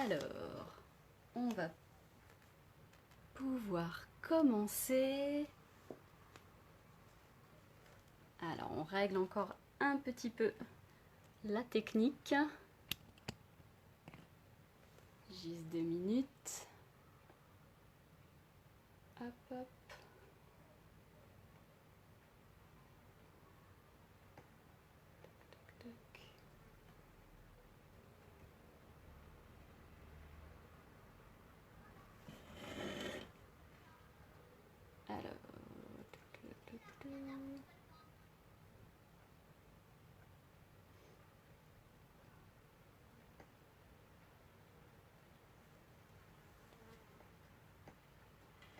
Alors, on va pouvoir commencer. Alors, on règle encore un petit peu la technique. Juste 2 minutes. Hop, hop. Tac, tac. Alors, tac, tac, tac, tac.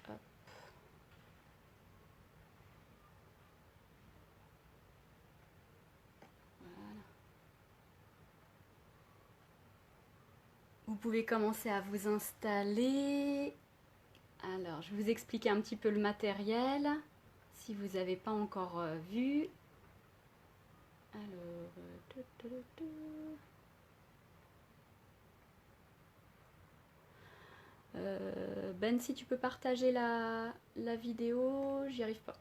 Hop. Voilà. Vous pouvez commencer à vous installer. Alors, je vais vous expliquer un petit peu le matériel, si vous n'avez pas encore vu. Alors, Ben, si tu peux partager la vidéo, j'y arrive pas.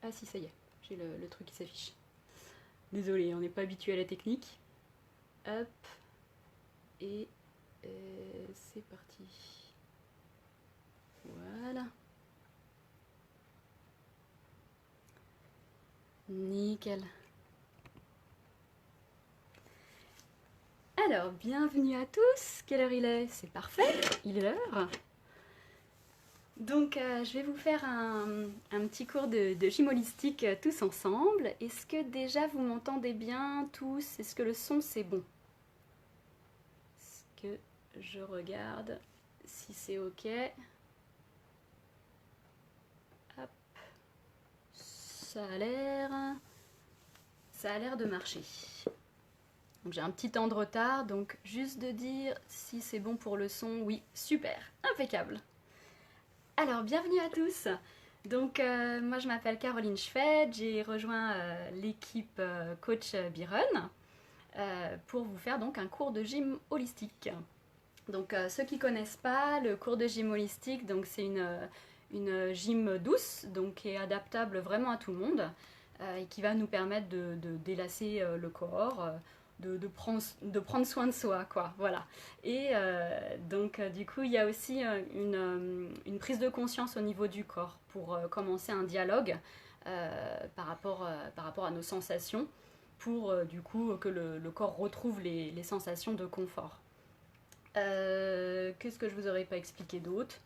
Ah si, ça y est, j'ai le truc qui s'affiche. Désolée, on n'est pas habitué à la technique. Hop, et c'est parti. Voilà. Nickel. Alors, bienvenue à tous. Quelle heure il est? C'est parfait, il est l'heure. Donc, je vais vous faire un petit cours de gym holistique tous ensemble. Est-ce que déjà vous m'entendez bien tous? Est-ce que le son c'est bon? Est-ce que je regarde si c'est ok? Hop. Ça a l'air de marcher. Donc j'ai un petit temps de retard, donc juste de dire si c'est bon pour le son. Oui, super, impeccable. Alors, bienvenue à tous. Donc, moi je m'appelle Caroline Schfed, j'ai rejoint l'équipe Coach Byron pour vous faire donc un cours de gym holistique. Donc, ceux qui ne connaissent pas, le cours de gym holistique, donc c'est une gym douce, donc qui est adaptable vraiment à tout le monde et qui va nous permettre de délasser le corps, de prendre soin de soi, quoi, voilà. Et donc du coup il y a aussi une prise de conscience au niveau du corps pour commencer un dialogue par rapport à nos sensations pour du coup que le corps retrouve les sensations de confort. Qu'est-ce que je vous aurais pas expliqué d'autre?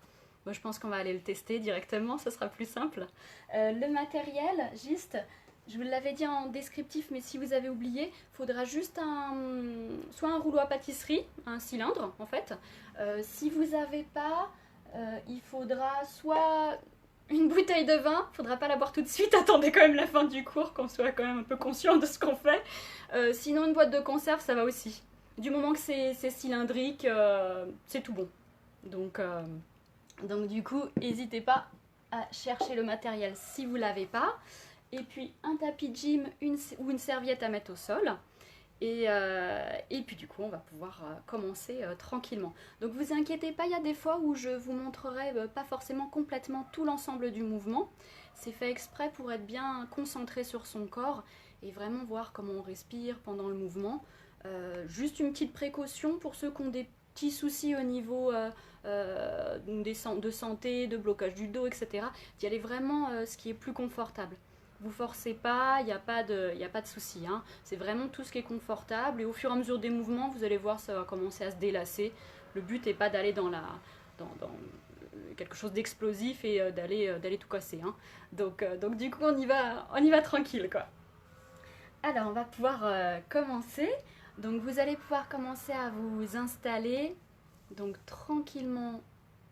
Moi je pense qu'on va aller le tester directement, ce sera plus simple. Le matériel, juste, je vous l'avais dit en descriptif, mais si vous avez oublié, il faudra juste soit un rouleau à pâtisserie, un cylindre en fait. Si vous n'avez pas, il faudra soit une bouteille de vin, il faudra pas la boire tout de suite, attendez quand même la fin du cours, qu'on soit quand même un peu conscient de ce qu'on fait. Sinon une boîte de conserve, ça va aussi. Du moment que c'est cylindrique, c'est tout bon. Donc du coup, n'hésitez pas à chercher le matériel si vous ne l'avez pas. Et puis un tapis de gym ou une serviette à mettre au sol. Et puis du coup, on va pouvoir commencer tranquillement. Donc vous inquiétez pas, il y a des fois où je vous montrerai pas forcément complètement tout l'ensemble du mouvement. C'est fait exprès pour être bien concentré sur son corps et vraiment voir comment on respire pendant le mouvement. Juste une petite précaution pour ceux qui ont des petits soucis au niveau de santé, de blocage du dos, etc. D'y aller vraiment ce qui est plus confortable. Vous forcez pas, il n'y a pas de souci. Hein. C'est vraiment tout ce qui est confortable et au fur et à mesure des mouvements, vous allez voir, ça va commencer à se délasser. Le but n'est pas d'aller dans quelque chose d'explosif et d'aller tout casser. Hein. Donc du coup, on y va tranquille, quoi. Alors, on va pouvoir commencer. Donc, vous allez pouvoir commencer à vous installer donc tranquillement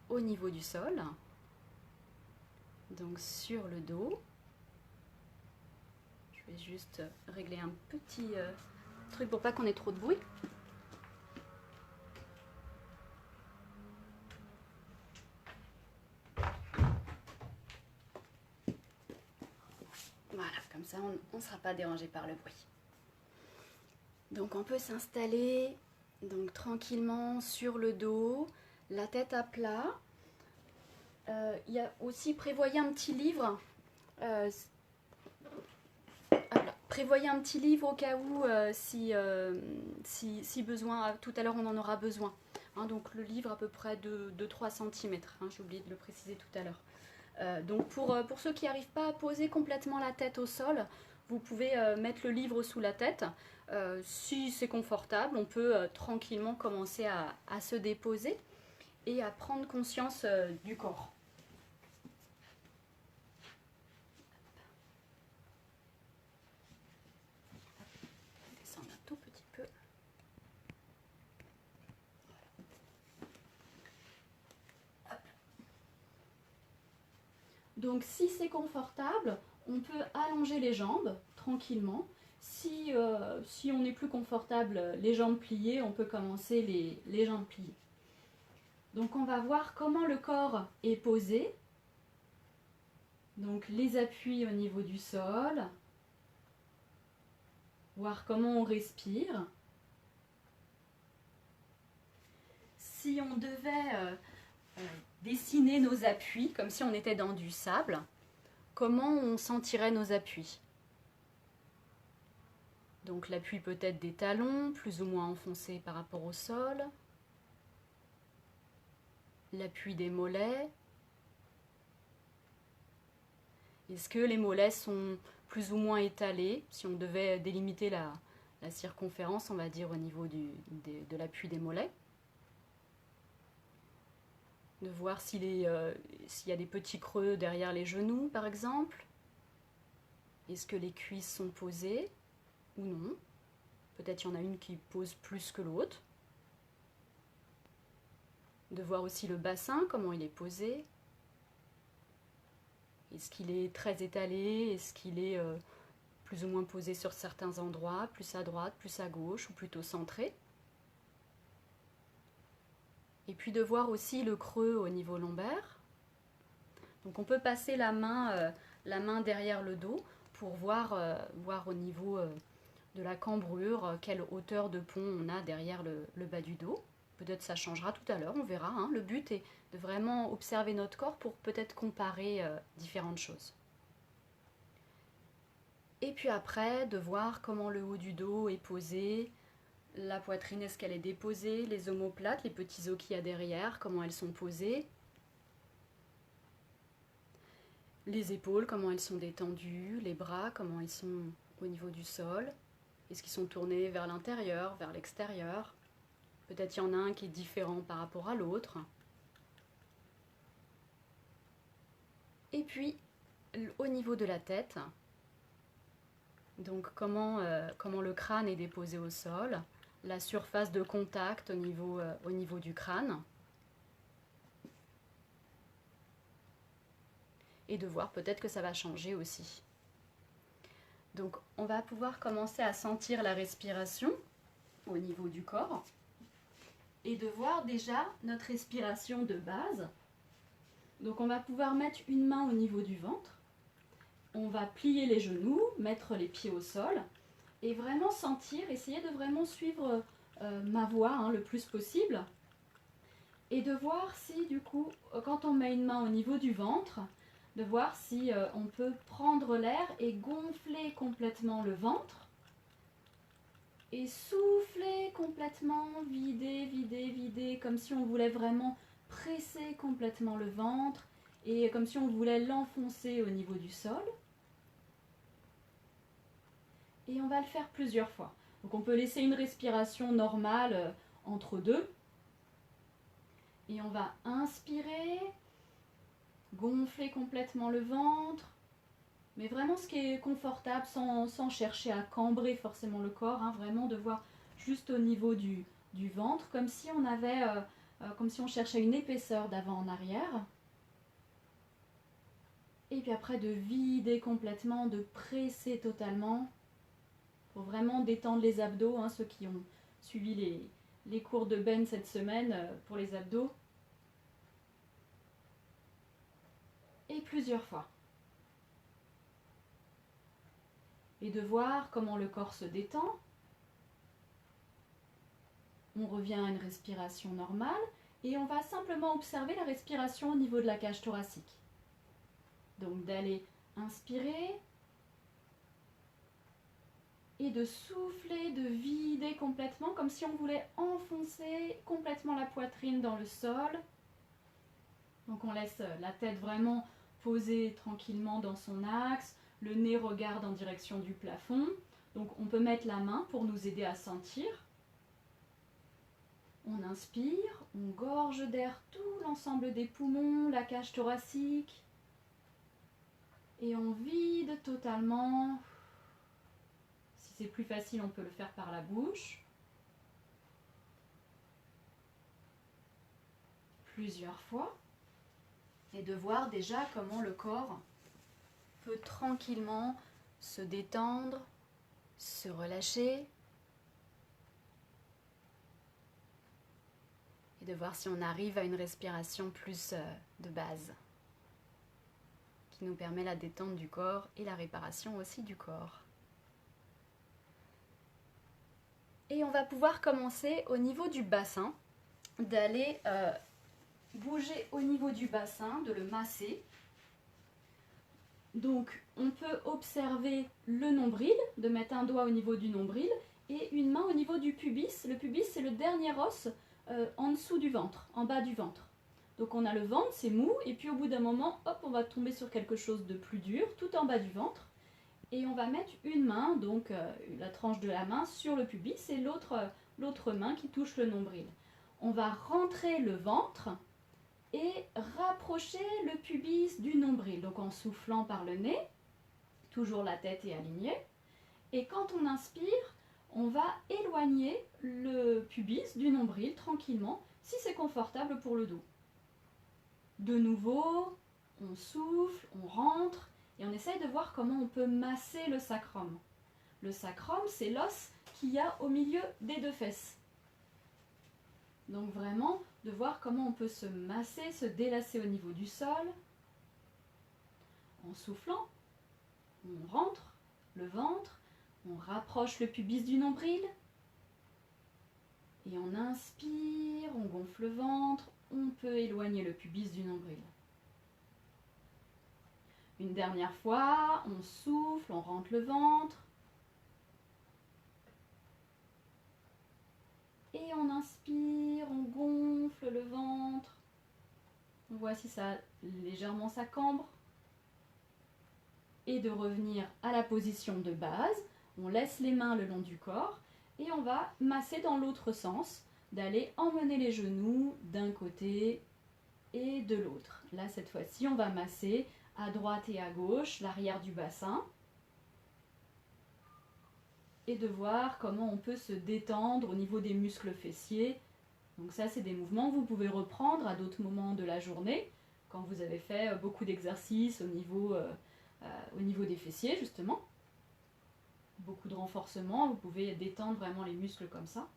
au niveau du sol. Donc, sur le dos. Je vais juste régler un petit truc pour pas qu'on ait trop de bruit. Voilà, comme ça on ne sera pas dérangé par le bruit. Donc on peut s'installer Donc tranquillement sur le dos, la tête à plat. Il y a aussi prévoyez un petit livre. Prévoyez un petit livre au cas où si besoin. Tout à l'heure on en aura besoin. Hein, donc le livre à peu près de 3 cm. Hein, j'ai oublié de le préciser tout à l'heure. Donc pour ceux qui n'arrivent pas à poser complètement la tête au sol, vous pouvez mettre le livre sous la tête. Si c'est confortable, on peut tranquillement commencer à se déposer et à prendre conscience du corps. Descendre un tout petit peu. Hop. Donc si c'est confortable, on peut allonger les jambes tranquillement. Si on est plus confortable, les jambes pliées, on peut commencer les jambes pliées. Donc on va voir comment le corps est posé. Donc les appuis au niveau du sol. Voir comment on respire. Si on devait dessiner nos appuis, comme si on était dans du sable, comment on sentirait nos appuis? Donc l'appui peut être des talons, plus ou moins enfoncés par rapport au sol. L'appui des mollets. Est-ce que les mollets sont plus ou moins étalés? Si on devait délimiter la circonférence, on va dire au niveau de l'appui des mollets. De voir s'il y a des petits creux derrière les genoux, par exemple. Est-ce que les cuisses sont posées ou non? Peut-être il y en a une qui pose plus que l'autre. De voir aussi le bassin, comment il est posé. Est-ce qu'il est très étalé? Est-ce qu'il est plus ou moins posé sur certains endroits, plus à droite, plus à gauche, ou plutôt centré? Et puis de voir aussi le creux au niveau lombaire. Donc on peut passer la main derrière le dos pour voir au niveau de la cambrure quelle hauteur de pont on a derrière le bas du dos. Peut-être ça changera tout à l'heure, on verra. Hein. Le but est de vraiment observer notre corps pour peut-être comparer différentes choses. Et puis après, de voir comment le haut du dos est posé, la poitrine, est-ce qu'elle est déposée, les omoplates, les petits os qu'il y a derrière, comment elles sont posées. Les épaules, comment elles sont détendues, les bras, comment ils sont au niveau du sol. Est-ce qu'ils sont tournés vers l'intérieur, vers l'extérieur? Peut-être il y en a un qui est différent par rapport à l'autre. Et puis, au niveau de la tête, donc comment le crâne est déposé au sol, la surface de contact au niveau du crâne. Et de voir peut-être que ça va changer aussi. Donc on va pouvoir commencer à sentir la respiration au niveau du corps et de voir déjà notre respiration de base. Donc on va pouvoir mettre une main au niveau du ventre, on va plier les genoux, mettre les pieds au sol et vraiment sentir, essayer de vraiment suivre ma voix hein, le plus possible et de voir si du coup quand on met une main au niveau du ventre, de voir si on peut prendre l'air et gonfler complètement le ventre et souffler complètement, vider, comme si on voulait vraiment presser complètement le ventre et comme si on voulait l'enfoncer au niveau du sol. Et on va le faire plusieurs fois. Donc on peut laisser une respiration normale entre deux. Et on va inspirer, gonfler complètement le ventre, mais vraiment ce qui est confortable sans chercher à cambrer forcément le corps, hein, vraiment de voir juste au niveau du ventre, comme si on avait, comme si on cherchait une épaisseur d'avant en arrière. Et puis après de vider complètement, de presser totalement, pour vraiment détendre les abdos, hein, ceux qui ont suivi les cours de Ben cette semaine pour les abdos. Et plusieurs fois. Et de voir comment le corps se détend. on revient à une respiration normale et on va simplement observer la respiration au niveau de la cage thoracique. Donc d'aller inspirer et de souffler, de vider complètement, comme si on voulait enfoncer complètement la poitrine dans le sol. Donc on laisse la tête vraiment posée tranquillement dans son axe, le nez regarde en direction du plafond. Donc on peut mettre la main pour nous aider à sentir. On inspire, on gorge d'air tout l'ensemble des poumons, la cage thoracique. Et on vide totalement. Si c'est plus facile, on peut le faire par la bouche. Plusieurs fois. Et de voir déjà comment le corps peut tranquillement se détendre, se relâcher. Et de voir si on arrive à une respiration plus de base, qui nous permet la détente du corps et la réparation aussi du corps. Et on va pouvoir commencer au niveau du bassin, d'aller bouger au niveau du bassin, de le masser. Donc on peut observer le nombril, de mettre un doigt au niveau du nombril et une main au niveau du pubis. Le pubis, c'est le dernier os en dessous du ventre, en bas du ventre. Donc on a le ventre, c'est mou, et puis au bout d'un moment, hop, on va tomber sur quelque chose de plus dur, tout en bas du ventre. Et on va mettre une main, donc la tranche de la main, sur le pubis et l'autre main qui touche le nombril. On va rentrer le ventre et rapprocher le pubis du nombril, donc en soufflant par le nez, toujours la tête est alignée. Et quand on inspire, on va éloigner le pubis du nombril tranquillement, si c'est confortable pour le dos. De nouveau, on souffle, on rentre, et on essaye de voir comment on peut masser le sacrum. Le sacrum, c'est l'os qu'il y a au milieu des deux fesses. Donc vraiment, de voir comment on peut se masser, se délasser au niveau du sol. En soufflant, on rentre le ventre, on rapproche le pubis du nombril. Et on inspire, on gonfle le ventre, on peut éloigner le pubis du nombril. Une dernière fois, on souffle, on rentre le ventre. Et on inspire, on gonfle le ventre. On voit si ça légèrement ça cambre. Et de revenir à la position de base. On laisse les mains le long du corps et on va masser dans l'autre sens, d'aller emmener les genoux d'un côté et de l'autre. Là, cette fois-ci, on va masser à droite et à gauche l'arrière du bassin et de voir comment on peut se détendre au niveau des muscles fessiers. Donc ça, c'est des mouvements que vous pouvez reprendre à d'autres moments de la journée, quand vous avez fait beaucoup d'exercices au niveau des fessiers, justement. Beaucoup de renforcement, vous pouvez détendre vraiment les muscles comme ça.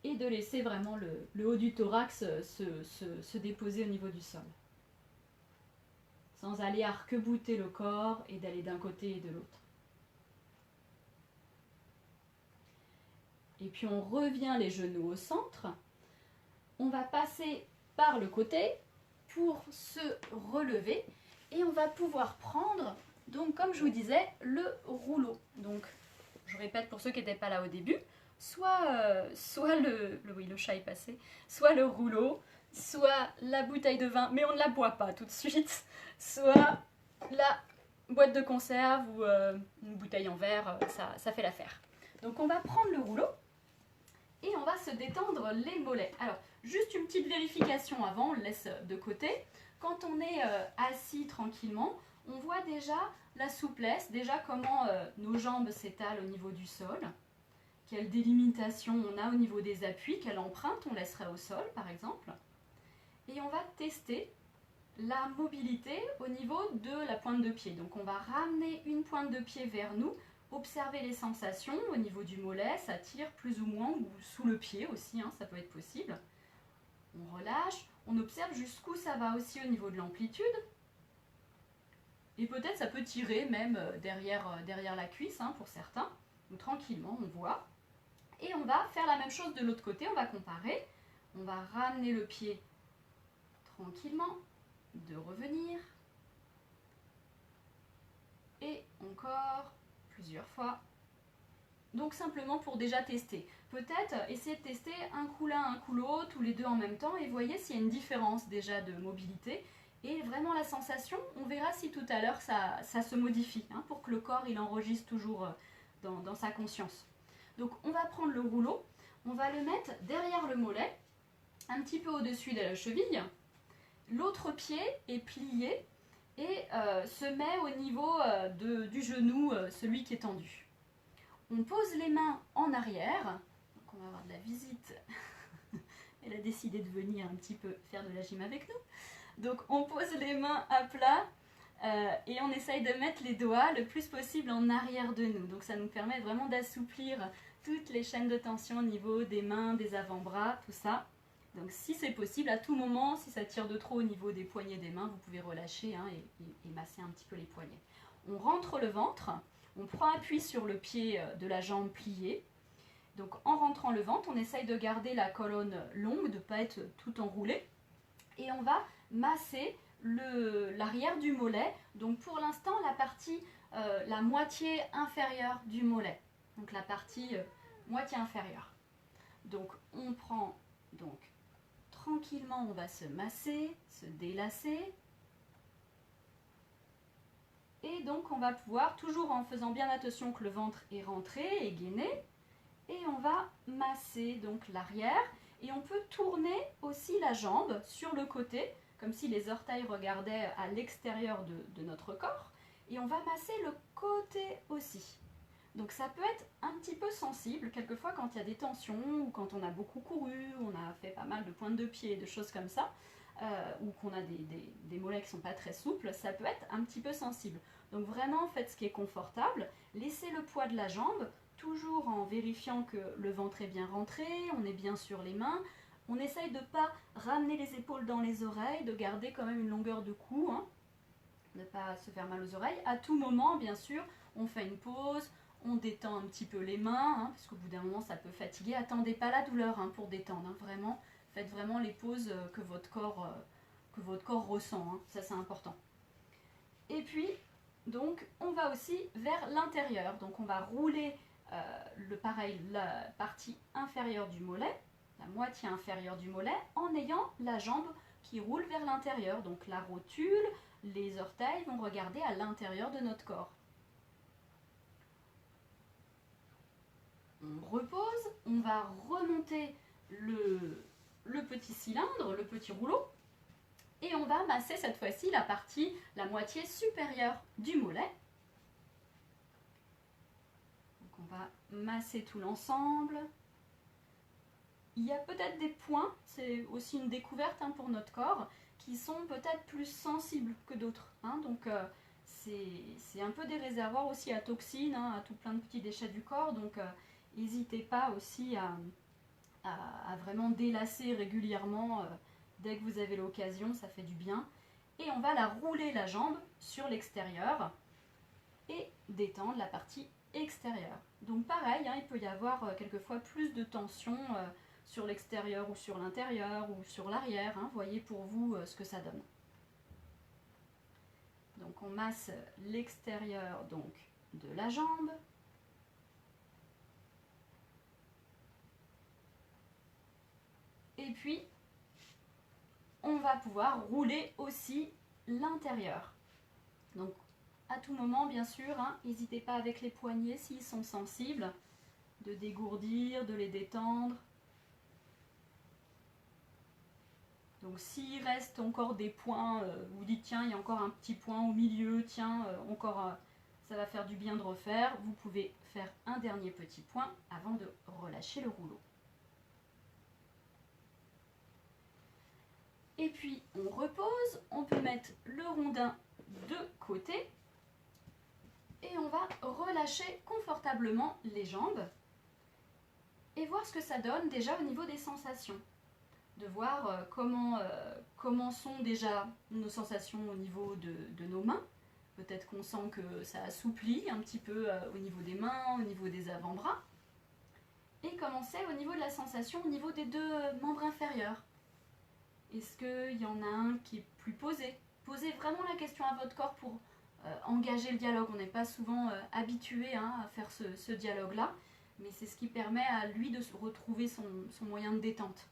Et de laisser vraiment le haut du thorax se déposer au niveau du sol. Sans aller arc-bouter le corps et d'aller d'un côté et de l'autre. Et puis on revient les genoux au centre. On va passer par le côté pour se relever et on va pouvoir prendre, donc comme je vous disais, le rouleau. Donc je répète pour ceux qui n'étaient pas là au début, soit le chat est passé, soit le rouleau, soit la bouteille de vin, mais on ne la boit pas tout de suite, soit la boîte de conserve ou une bouteille en verre, ça fait l'affaire. Donc on va prendre le rouleau et on va se détendre les mollets. Alors, juste une petite vérification avant, on le laisse de côté. Quand on est assis tranquillement, on voit déjà la souplesse, déjà comment nos jambes s'étalent au niveau du sol, quelle délimitation on a au niveau des appuis, quelle empreinte on laisserait au sol par exemple. Et on va tester la mobilité au niveau de la pointe de pied. Donc on va ramener une pointe de pied vers nous, observer les sensations au niveau du mollet, ça tire plus ou moins, ou sous le pied aussi, hein, ça peut être possible. On relâche, on observe jusqu'où ça va aussi au niveau de l'amplitude. Et peut-être ça peut tirer même derrière la cuisse hein, pour certains. Donc tranquillement, on voit. Et on va faire la même chose de l'autre côté, on va comparer. On va ramener le pied tranquillement, de revenir. Et encore plusieurs fois. Donc simplement pour déjà tester. Peut-être essayer de tester un coup l'un, un coup l'autre, tous les deux en même temps, et voyez s'il y a une différence déjà de mobilité. Et vraiment la sensation, on verra si tout à l'heure ça se modifie, hein, pour que le corps il enregistre toujours dans sa conscience. Donc on va prendre le rouleau, on va le mettre derrière le mollet, un petit peu au-dessus de la cheville. L'autre pied est plié et se met au niveau du genou, celui qui est tendu. On pose les mains en arrière, donc on va avoir de la visite. Elle a décidé de venir un petit peu faire de la gym avec nous. Donc on pose les mains à plat et on essaye de mettre les doigts le plus possible en arrière de nous. Donc ça nous permet vraiment d'assouplir toutes les chaînes de tension au niveau des mains, des avant-bras, tout ça. Donc si c'est possible, à tout moment, si ça tire de trop au niveau des poignets des mains, vous pouvez relâcher hein, et masser un petit peu les poignets. On rentre le ventre, on prend appui sur le pied de la jambe pliée. Donc en rentrant le ventre, on essaye de garder la colonne longue, de ne pas être tout enroulé. Et on va masser l'arrière du mollet, donc pour l'instant la partie, la moitié inférieure du mollet, donc la partie moitié inférieure. Donc on prend, donc tranquillement on va se masser, se délasser, et donc on va pouvoir, toujours en faisant bien attention que le ventre est rentré et gainé, et on va masser donc l'arrière. Et on peut tourner aussi la jambe sur le côté, comme si les orteils regardaient à l'extérieur de notre corps. Et on va masser le côté aussi. Donc ça peut être un petit peu sensible, quelquefois quand il y a des tensions, ou quand on a beaucoup couru, on a fait pas mal de pointes de pied, de choses comme ça, ou qu'on a des mollets qui ne sont pas très souples, ça peut être un petit peu sensible. Donc vraiment faites ce qui est confortable, laissez le poids de la jambe, toujours en vérifiant que le ventre est bien rentré, on est bien sur les mains. On essaye de ne pas ramener les épaules dans les oreilles, de garder quand même une longueur de cou, hein, de ne pas se faire mal aux oreilles. À tout moment, bien sûr, on fait une pause, on détend un petit peu les mains, hein, parce qu'au bout d'un moment, ça peut fatiguer. Attendez pas la douleur hein, pour détendre, hein, vraiment. Faites vraiment les pauses que votre corps ressent, hein, ça c'est important. Et puis, donc, on va aussi vers l'intérieur. Donc, on va rouler la partie inférieure du mollet, la moitié inférieure du mollet, en ayant la jambe qui roule vers l'intérieur. Donc la rotule, les orteils vont regarder à l'intérieur de notre corps. On repose, on va remonter le petit cylindre, le petit rouleau, et on va masser cette fois-ci la moitié supérieure du mollet. On va masser tout l'ensemble. Il y a peut-être des points, c'est aussi une découverte hein, pour notre corps, qui sont peut-être plus sensibles que d'autres. Hein, donc c'est un peu des réservoirs aussi à toxines, hein, à tout plein de petits déchets du corps. Donc n'hésitez pas aussi à vraiment délasser régulièrement dès que vous avez l'occasion, ça fait du bien. Et on va la rouler la jambe sur l'extérieur et détendre la partie extérieure. Donc pareil, hein, il peut y avoir quelquefois plus de tension sur l'extérieur ou sur l'intérieur ou sur l'arrière. Hein, voyez pour vous ce que ça donne. Donc on masse l'extérieur donc de la jambe. Et puis on va pouvoir rouler aussi l'intérieur. Donc à tout moment, bien sûr, hein, n'hésitez pas avec les poignets s'ils sont sensibles, de dégourdir, de les détendre. Donc s'il reste encore des points, vous dites tiens, il y a encore un petit point au milieu, tiens, ça va faire du bien de refaire, vous pouvez faire un dernier petit point avant de relâcher le rouleau. Et puis on repose, on peut mettre le rondin de côté. Et on va relâcher confortablement les jambes et voir ce que ça donne déjà au niveau des sensations. De voir comment sont déjà nos sensations au niveau de nos mains, Peut-être qu'on sent que ça assouplit un petit peu au niveau des mains, au niveau des avant-bras. Et commencer au niveau de la sensation, au niveau des deux membres inférieurs. Est-ce qu'il y en a un qui est plus posé? Posez vraiment la question à votre corps pour engager le dialogue. On n'est pas souvent habitué à faire ce dialogue-là, mais c'est ce qui permet à lui de retrouver son moyen de détente.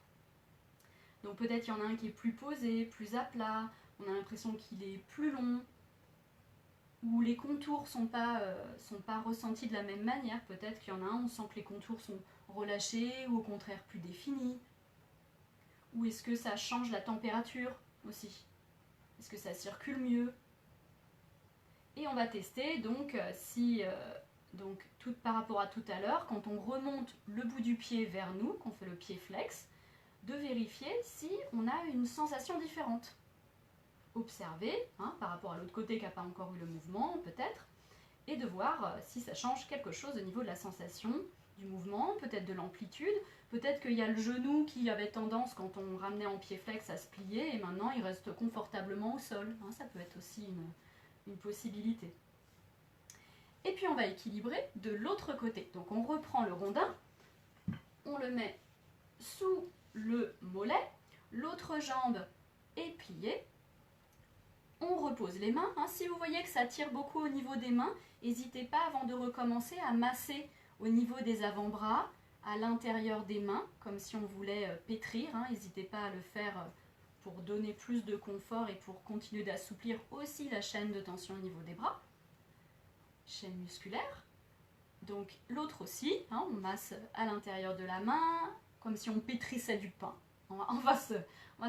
Donc peut-être il y en a un qui est plus posé, plus à plat, on a l'impression qu'il est plus long, où les contours sont pas ressentis de la même manière. Peut-être qu'il y en a un, on sent que les contours sont relâchés ou au contraire plus définis. Ou est-ce que ça change la température aussi? Est-ce que ça circule mieux? Et on va tester donc par rapport à tout à l'heure, quand on remonte le bout du pied vers nous, qu'on fait le pied flex, de vérifier si on a une sensation différente. Observer par rapport à l'autre côté qui n'a pas encore eu le mouvement peut-être, et de voir si ça change quelque chose au niveau de la sensation, du mouvement, peut-être de l'amplitude, peut-être qu'il y a le genou qui avait tendance quand on ramenait en pied flex à se plier et maintenant il reste confortablement au sol, ça peut être aussi une possibilité. Et puis on va équilibrer de l'autre côté, donc on reprend le rondin, on le met sous le mollet, l'autre jambe est pliée, on repose les mains. Si vous voyez que ça tire beaucoup au niveau des mains, n'hésitez pas avant de recommencer à masser au niveau des avant-bras, à l'intérieur des mains, comme si on voulait pétrir. N'hésitez pas à le faire pour donner plus de confort et pour continuer d'assouplir aussi la chaîne de tension au niveau des bras. Chaîne musculaire. Donc l'autre aussi, on masse à l'intérieur de la main, comme si on pétrissait du pain. On va se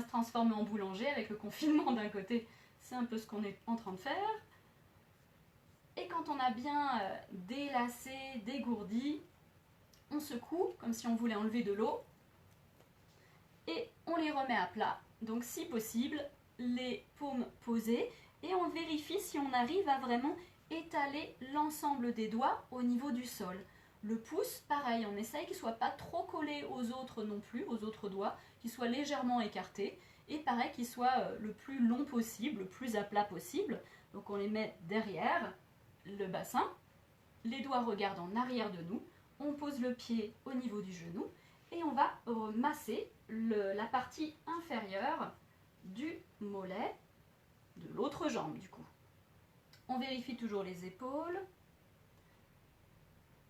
transformer en boulanger avec le confinement d'un côté. C'est un peu ce qu'on est en train de faire. Et quand on a bien délacé, dégourdi, on secoue comme si on voulait enlever de l'eau. Et on les remet à plat. Donc si possible, les paumes posées. Et on vérifie si on arrive à vraiment étaler l'ensemble des doigts au niveau du sol. Le pouce, pareil, on essaye qu'il ne soit pas trop collé aux autres non plus, aux autres doigts, qu'il soit légèrement écarté. Et pareil, qu'il soit le plus long possible, le plus à plat possible. Donc on les met derrière le bassin, les doigts regardent en arrière de nous, on pose le pied au niveau du genou et on va masser la partie inférieure du mollet, de l'autre jambe du coup. On vérifie toujours les épaules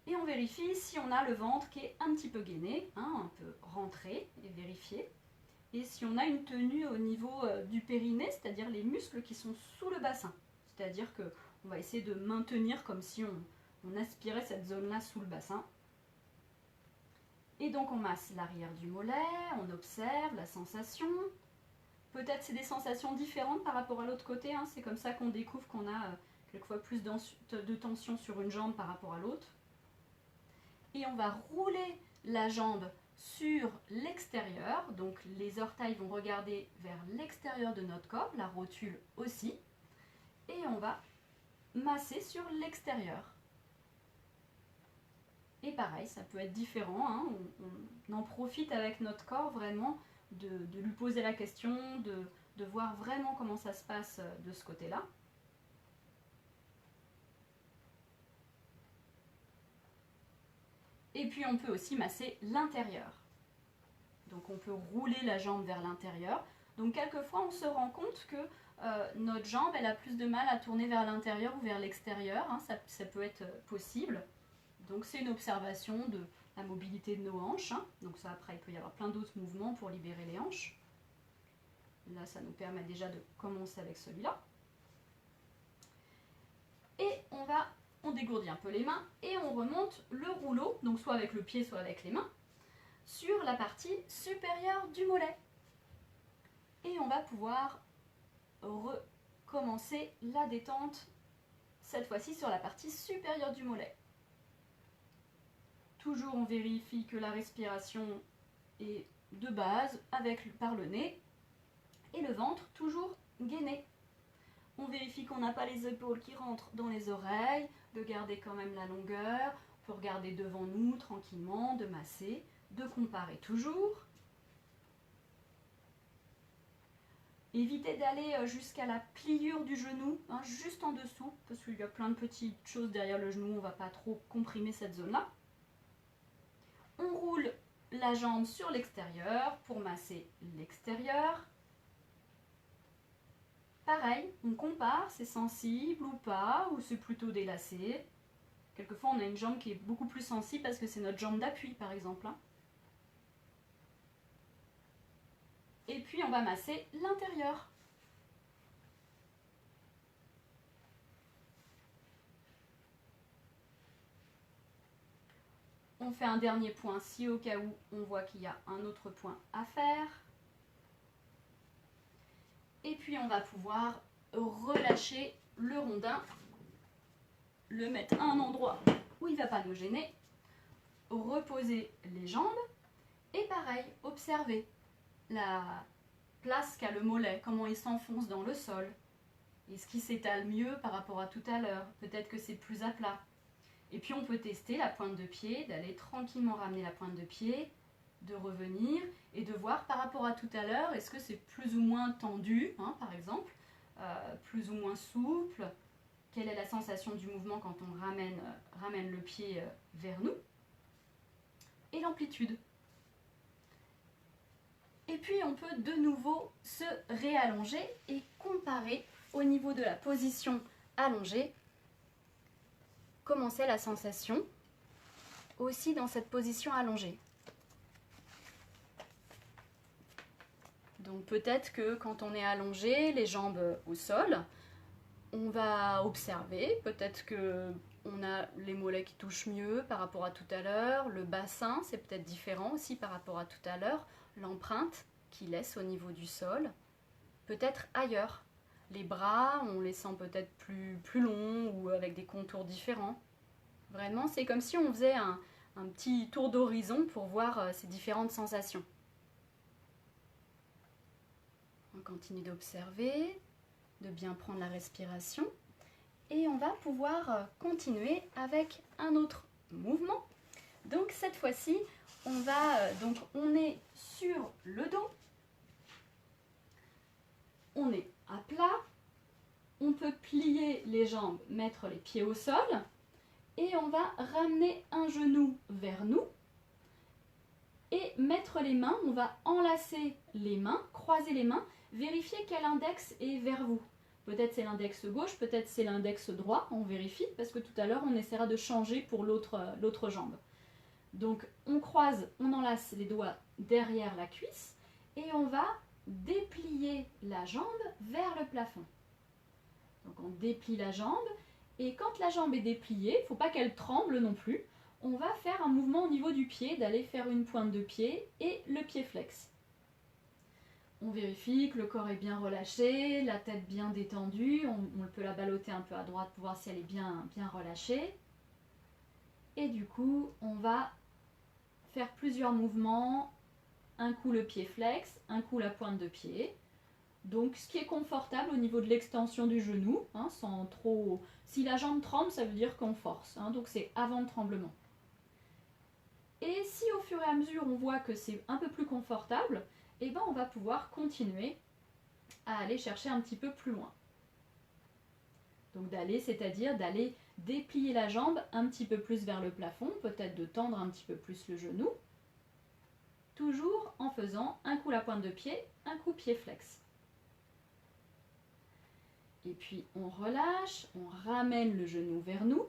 et on vérifie si on a le ventre qui est un petit peu gainé, un peu rentré et vérifié. Et si on a une tenue au niveau du périnée, c'est-à-dire les muscles qui sont sous le bassin. C'est-à-dire qu'on va essayer de maintenir comme si on aspirait cette zone-là sous le bassin. Et donc on masse l'arrière du mollet, on observe la sensation. Peut-être c'est des sensations différentes par rapport à l'autre côté. C'est comme ça qu'on découvre qu'on a quelquefois plus de tension sur une jambe par rapport à l'autre. Et on va rouler la jambe sur l'extérieur, donc les orteils vont regarder vers l'extérieur de notre corps, la rotule aussi, et on va masser sur l'extérieur. Et pareil, ça peut être différent, on en profite avec notre corps vraiment de lui poser la question, de voir vraiment comment ça se passe de ce côté-là. Et puis on peut aussi masser l'intérieur. Donc on peut rouler la jambe vers l'intérieur. Donc quelquefois on se rend compte que notre jambe elle a plus de mal à tourner vers l'intérieur ou vers l'extérieur. Ça peut être possible. Donc c'est une observation de la mobilité de nos hanches. Donc ça après il peut y avoir plein d'autres mouvements pour libérer les hanches. Là ça nous permet déjà de commencer avec celui-là. Et on dégourdit un peu les mains et on remonte le rouleau, donc soit avec le pied, soit avec les mains, sur la partie supérieure du mollet. Et on va pouvoir recommencer la détente, cette fois-ci sur la partie supérieure du mollet. Toujours on vérifie que la respiration est de base, par le nez, et le ventre toujours gainé. On vérifie qu'on n'a pas les épaules qui rentrent dans les oreilles, de garder quand même la longueur. On peut regarder devant nous tranquillement, de masser, de comparer toujours. Évitez d'aller jusqu'à la pliure du genou, hein, juste en dessous, parce qu'il y a plein de petites choses derrière le genou, on ne va pas trop comprimer cette zone-là. On roule la jambe sur l'extérieur pour masser l'extérieur. Pareil, on compare, c'est sensible ou pas, ou c'est plutôt délacé. Quelquefois, on a une jambe qui est beaucoup plus sensible parce que c'est notre jambe d'appui, par exemple. Et puis, on va masser l'intérieur. On fait un dernier point si au cas où on voit qu'il y a un autre point à faire. Et puis, on va pouvoir relâcher le rondin, le mettre à un endroit où il ne va pas nous gêner, reposer les jambes et pareil, observer la place qu'a le mollet, comment il s'enfonce dans le sol. Est-ce qu'il s'étale mieux par rapport à tout à l'heure? Peut-être que c'est plus à plat. Et puis on peut tester la pointe de pied, d'aller tranquillement ramener la pointe de pied, de revenir et de voir par rapport à tout à l'heure, est-ce que c'est plus ou moins tendu, hein, par exemple, plus ou moins souple, quelle est la sensation du mouvement quand on ramène le pied vers nous, et l'amplitude. Et puis on peut de nouveau se réallonger et comparer au niveau de la position allongée comment c'est la sensation aussi dans cette position allongée. Donc peut-être que quand on est allongé, les jambes au sol, on va observer, peut-être qu'on a les mollets qui touchent mieux par rapport à tout à l'heure, le bassin c'est peut-être différent aussi par rapport à tout à l'heure, l'empreinte qu'il laisse au niveau du sol, peut-être ailleurs. Les bras, on les sent peut-être plus longs ou avec des contours différents. Vraiment, c'est comme si on faisait un petit tour d'horizon pour voir ces différentes sensations. On continue d'observer, de bien prendre la respiration et on va pouvoir continuer avec un autre mouvement. Donc cette fois-ci, on est sur le dos, on est à plat, on peut plier les jambes, mettre les pieds au sol et on va ramener un genou vers nous et mettre les mains, on va enlacer les mains, croiser les mains, vérifier quel index est vers vous. Peut-être c'est l'index gauche, peut-être c'est l'index droit, on vérifie parce que tout à l'heure on essaiera de changer pour l'autre jambe. Donc on croise, on enlace les doigts derrière la cuisse et on va déplier la jambe vers le plafond. Donc on déplie la jambe et quand la jambe est dépliée, il ne faut pas qu'elle tremble non plus, on va faire un mouvement au niveau du pied, d'aller faire une pointe de pied et le pied flex. On vérifie que le corps est bien relâché, la tête bien détendue, on peut la ballotter un peu à droite pour voir si elle est bien relâchée. Et du coup, on va faire plusieurs mouvements, un coup le pied flex, un coup la pointe de pied. Donc ce qui est confortable au niveau de l'extension du genou, hein, sans trop... Si la jambe tremble, ça veut dire qu'on force, hein, donc c'est avant le tremblement. Et si au fur et à mesure on voit que c'est un peu plus confortable, eh ben on va pouvoir continuer à aller chercher un petit peu plus loin. Donc c'est-à-dire d'aller déplier la jambe un petit peu plus vers le plafond, peut-être de tendre un petit peu plus le genou, toujours en faisant un coup la pointe de pied, un coup pied flex. Et puis on relâche, on ramène le genou vers nous.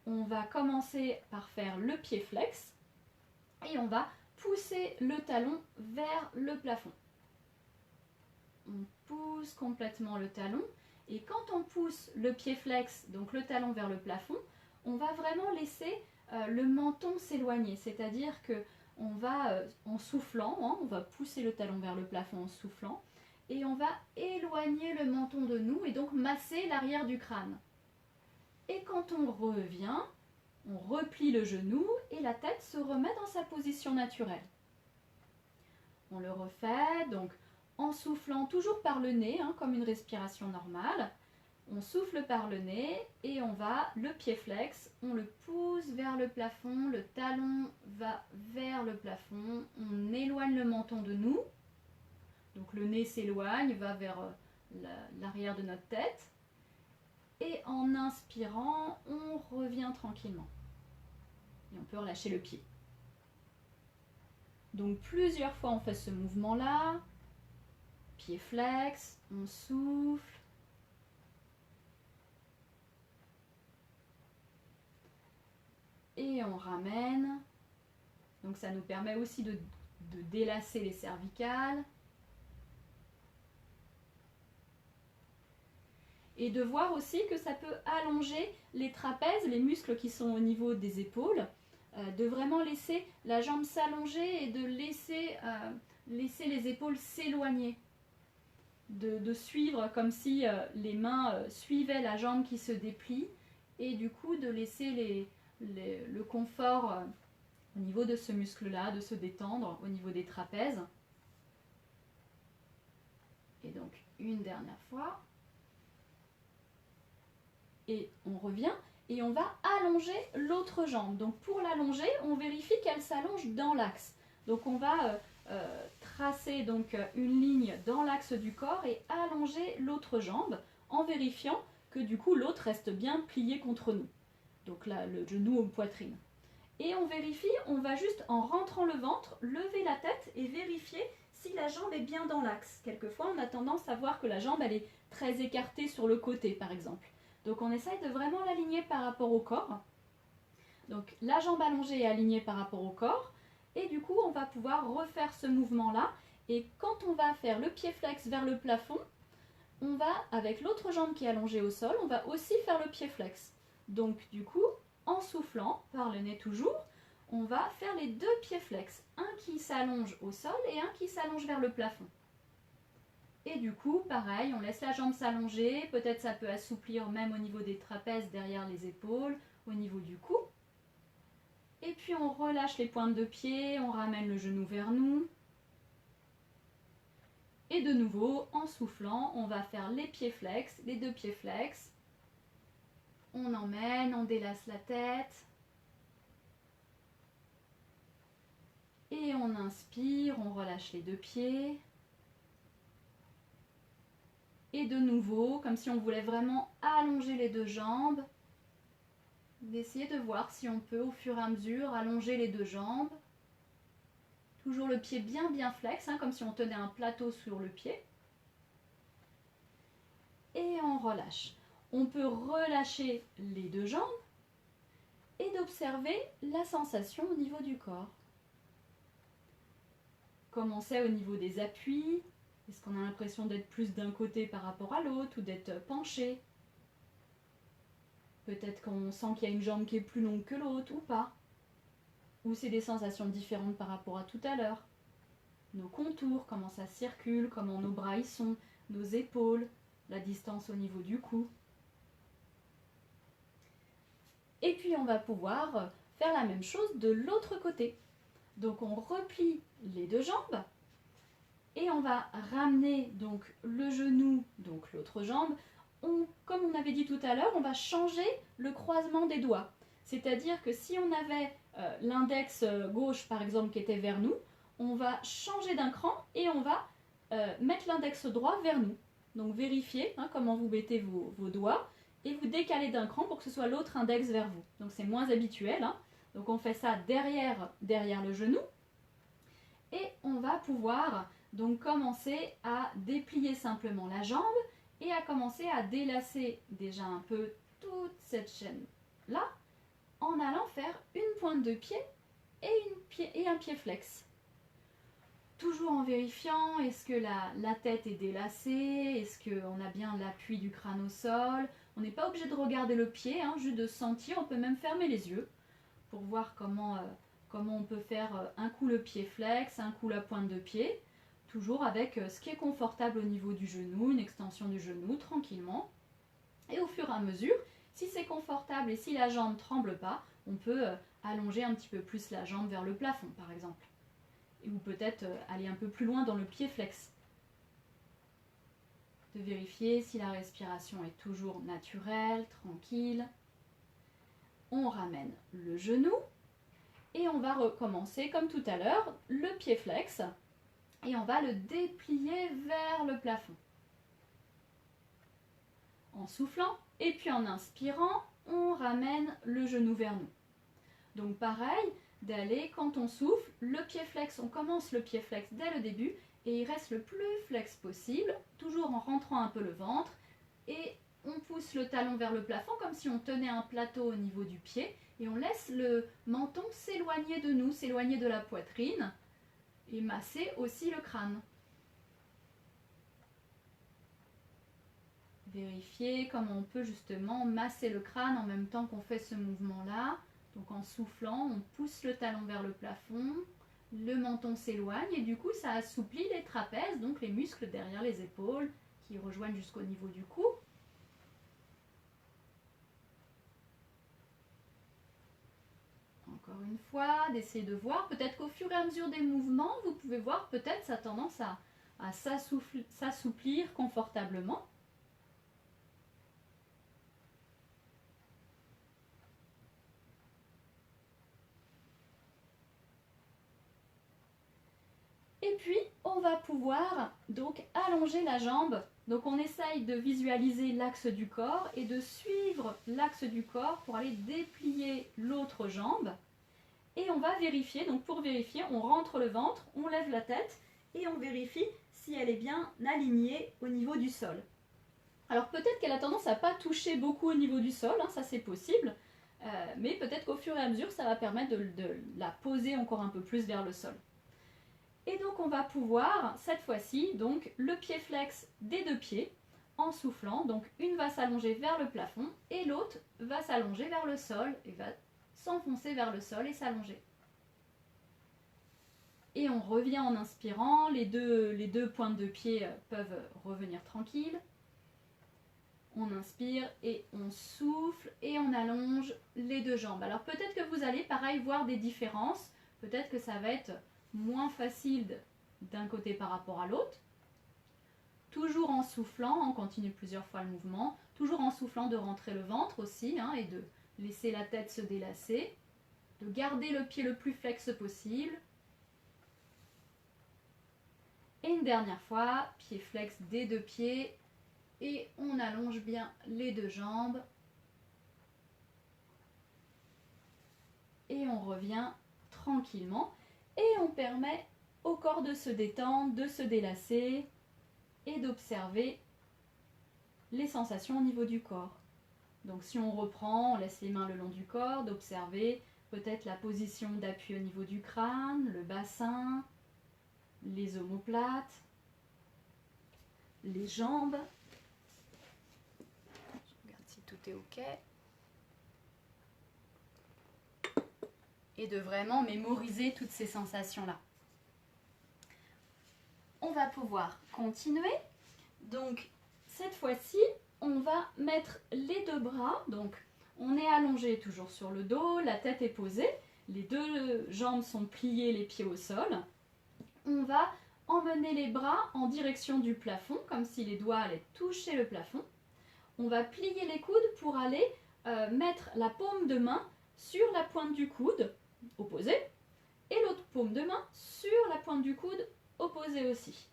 On va commencer par faire le pied flex et on va pousser le talon vers le plafond. On pousse complètement le talon et quand on pousse le pied flex, donc le talon vers le plafond, on va vraiment laisser le menton s'éloigner, c'est-à-dire que on va en soufflant, hein, on va pousser le talon vers le plafond en soufflant et on va éloigner le menton de nous et donc masser l'arrière du crâne. Et quand on revient, on replie le genou et la tête se remet dans sa position naturelle. On le refait, donc en soufflant toujours par le nez, hein, comme une respiration normale. On souffle par le nez et on va, le pied flex, on le pousse vers le plafond, le talon va vers le plafond, on éloigne le menton de nous, Donc le nez s'éloigne, va vers l'arrière de notre tête. Et en inspirant, on revient tranquillement. Et on peut relâcher le pied. Donc plusieurs fois on fait ce mouvement-là. Pied flex, on souffle. Et on ramène. Donc ça nous permet aussi de délasser les cervicales. Et de voir aussi que ça peut allonger les trapèzes, les muscles qui sont au niveau des épaules, de vraiment laisser la jambe s'allonger et de laisser les épaules s'éloigner. De suivre comme si les mains suivaient la jambe qui se déplie et du coup de laisser le confort au niveau de ce muscle-là, de se détendre au niveau des trapèzes. Et donc une dernière fois. Et on revient et on va allonger l'autre jambe. Donc pour l'allonger, on vérifie qu'elle s'allonge dans l'axe. Donc on va tracer donc une ligne dans l'axe du corps et allonger l'autre jambe en vérifiant que du coup l'autre reste bien plié contre nous. Donc là, le genou aux poitrines. Et on vérifie, on va juste en rentrant le ventre, lever la tête et vérifier si la jambe est bien dans l'axe. Quelquefois, on a tendance à voir que la jambe elle est très écartée sur le côté, par exemple. Donc on essaye de vraiment l'aligner par rapport au corps. Donc la jambe allongée est alignée par rapport au corps. Et du coup, on va pouvoir refaire ce mouvement-là. Et quand on va faire le pied flex vers le plafond, on va, avec l'autre jambe qui est allongée au sol, on va aussi faire le pied flex. Donc du coup, en soufflant, par le nez toujours, on va faire les deux pieds flex. Un qui s'allonge au sol et un qui s'allonge vers le plafond. Et du coup, pareil, on laisse la jambe s'allonger, peut-être ça peut assouplir même au niveau des trapèzes, derrière les épaules, au niveau du cou. Et puis on relâche les pointes de pied, on ramène le genou vers nous. Et de nouveau, en soufflant, on va faire les pieds flex, les deux pieds flex. On emmène, on délace la tête. Et on inspire, on relâche les deux pieds. Et de nouveau, comme si on voulait vraiment allonger les deux jambes, d'essayer de voir si on peut au fur et à mesure allonger les deux jambes. Toujours le pied bien flex, comme si on tenait un plateau sur le pied. Et on relâche. On peut relâcher les deux jambes et d'observer la sensation au niveau du corps. Commencer au niveau des appuis. Est-ce qu'on a l'impression d'être plus d'un côté par rapport à l'autre ou d'être penché? Peut-être qu'on sent qu'il y a une jambe qui est plus longue que l'autre ou pas. Ou c'est des sensations différentes par rapport à tout à l'heure. Nos contours, comment ça circule, comment nos bras y sont, nos épaules, la distance au niveau du cou. Et puis on va pouvoir faire la même chose de l'autre côté. Donc on replie les deux jambes. Et on va ramener donc le genou, donc l'autre jambe. Comme on avait dit tout à l'heure, on va changer le croisement des doigts. C'est-à-dire que si on avait l'index gauche par exemple qui était vers nous, on va changer d'un cran et on va mettre l'index droit vers nous. Donc vérifiez comment vous mettez vos doigts et vous décalez d'un cran pour que ce soit l'autre index vers vous. Donc c'est moins habituel. Donc on fait ça derrière le genou. Et on va pouvoir donc commencer à déplier simplement la jambe et à commencer à délasser déjà un peu toute cette chaîne-là en allant faire une pointe de pied et un pied flex. Toujours en vérifiant, est-ce que la tête est délacée, est-ce qu'on a bien l'appui du crâne au sol. On n'est pas obligé de regarder le pied, juste de sentir, on peut même fermer les yeux pour voir comment on peut faire un coup le pied flex, un coup la pointe de pied, toujours avec ce qui est confortable au niveau du genou, une extension du genou, tranquillement. Et au fur et à mesure, si c'est confortable et si la jambe ne tremble pas, on peut allonger un petit peu plus la jambe vers le plafond, par exemple. Ou peut-être aller un peu plus loin dans le pied flex. De vérifier si la respiration est toujours naturelle, tranquille. On ramène le genou. Et on va recommencer comme tout à l'heure, le pied flex. et on va le déplier vers le plafond. En soufflant et puis en inspirant, on ramène le genou vers nous. Donc pareil, d'aller, quand on souffle, le pied flex, on commence le pied flex dès le début et il reste le plus flex possible, toujours en rentrant un peu le ventre, et on pousse le talon vers le plafond comme si on tenait un plateau au niveau du pied et on laisse le menton s'éloigner de nous, s'éloigner de la poitrine et masser aussi le crâne. Vérifiez comment on peut justement masser le crâne en même temps qu'on fait ce mouvement-là. Donc en soufflant, on pousse le talon vers le plafond, le menton s'éloigne et du coup ça assouplit les trapèzes, donc les muscles derrière les épaules qui rejoignent jusqu'au niveau du cou. Encore une fois, d'essayer de voir, peut-être qu'au fur et à mesure des mouvements, vous pouvez voir peut-être ça a tendance à s'assouplir confortablement. Et puis, on va pouvoir donc allonger la jambe. Donc on essaye de visualiser l'axe du corps et de suivre l'axe du corps pour aller déplier l'autre jambe. Et on va vérifier, donc pour vérifier, on rentre le ventre, on lève la tête et on vérifie si elle est bien alignée au niveau du sol. Alors peut-être qu'elle a tendance à ne pas toucher beaucoup au niveau du sol, hein, ça c'est possible, mais peut-être qu'au fur et à mesure, ça va permettre de la poser encore un peu plus vers le sol. Et donc on va pouvoir, cette fois-ci, donc le pied flex des deux pieds, en soufflant. Donc une va s'allonger vers le plafond et l'autre va s'allonger vers le sol et va s'enfoncer vers le sol et s'allonger. Et on revient en inspirant, les deux pointes de pied peuvent revenir tranquilles. On inspire et on souffle et on allonge les deux jambes. Alors peut-être que vous allez pareil voir des différences, peut-être que ça va être moins facile d'un côté par rapport à l'autre. Toujours en soufflant, on continue plusieurs fois le mouvement, toujours en soufflant de rentrer le ventre aussi hein, et de laisser la tête se délasser, de garder le pied le plus flex possible. Et une dernière fois, pied flex des deux pieds et on allonge bien les deux jambes. Et on revient tranquillement et on permet au corps de se détendre, de se délasser et d'observer les sensations au niveau du corps. Donc si on reprend, on laisse les mains le long du corps, d'observer peut-être la position d'appui au niveau du crâne, le bassin, les omoplates, les jambes. Je regarde si tout est OK. Et de vraiment mémoriser toutes ces sensations-là. On va pouvoir continuer. Donc cette fois-ci, on va mettre les deux bras. Donc on est allongé toujours sur le dos, la tête est posée, les deux jambes sont pliées, les pieds au sol. On va emmener les bras en direction du plafond, comme si les doigts allaient toucher le plafond. On va plier les coudes pour aller mettre la paume de main sur la pointe du coude, opposée, et l'autre paume de main sur la pointe du coude, opposée aussi.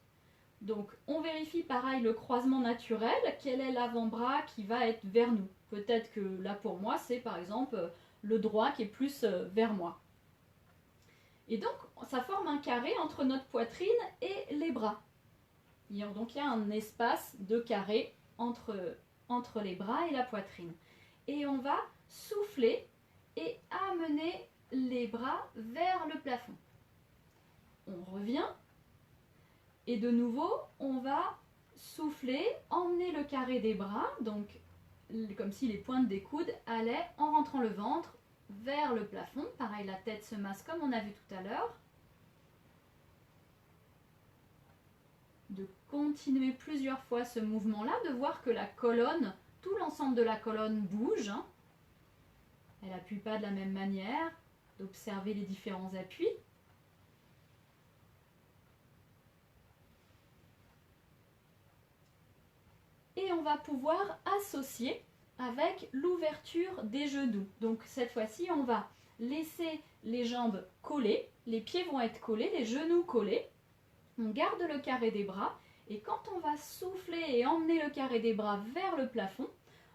Donc on vérifie pareil le croisement naturel, quel est l'avant-bras qui va être vers nous. Peut-être que là pour moi c'est par exemple le droit qui est plus vers moi. Et donc ça forme un carré entre notre poitrine et les bras. Donc il y a un espace de carré entre les bras et la poitrine. Et on va souffler et amener les bras vers le plafond. On revient et de nouveau on va souffler, emmener le carré des bras, donc comme si les pointes des coudes allaient en rentrant le ventre vers le plafond. Pareil, la tête se masse comme on a vu tout à l'heure. De continuer plusieurs fois ce mouvement-là, de voir que la colonne, tout l'ensemble de la colonne bouge. Elle n'appuie pas de la même manière, d'observer les différents appuis. Et on va pouvoir associer avec l'ouverture des genoux. Donc cette fois-ci, on va laisser les jambes collées, les pieds vont être collés, les genoux collés. On garde le carré des bras et quand on va souffler et emmener le carré des bras vers le plafond,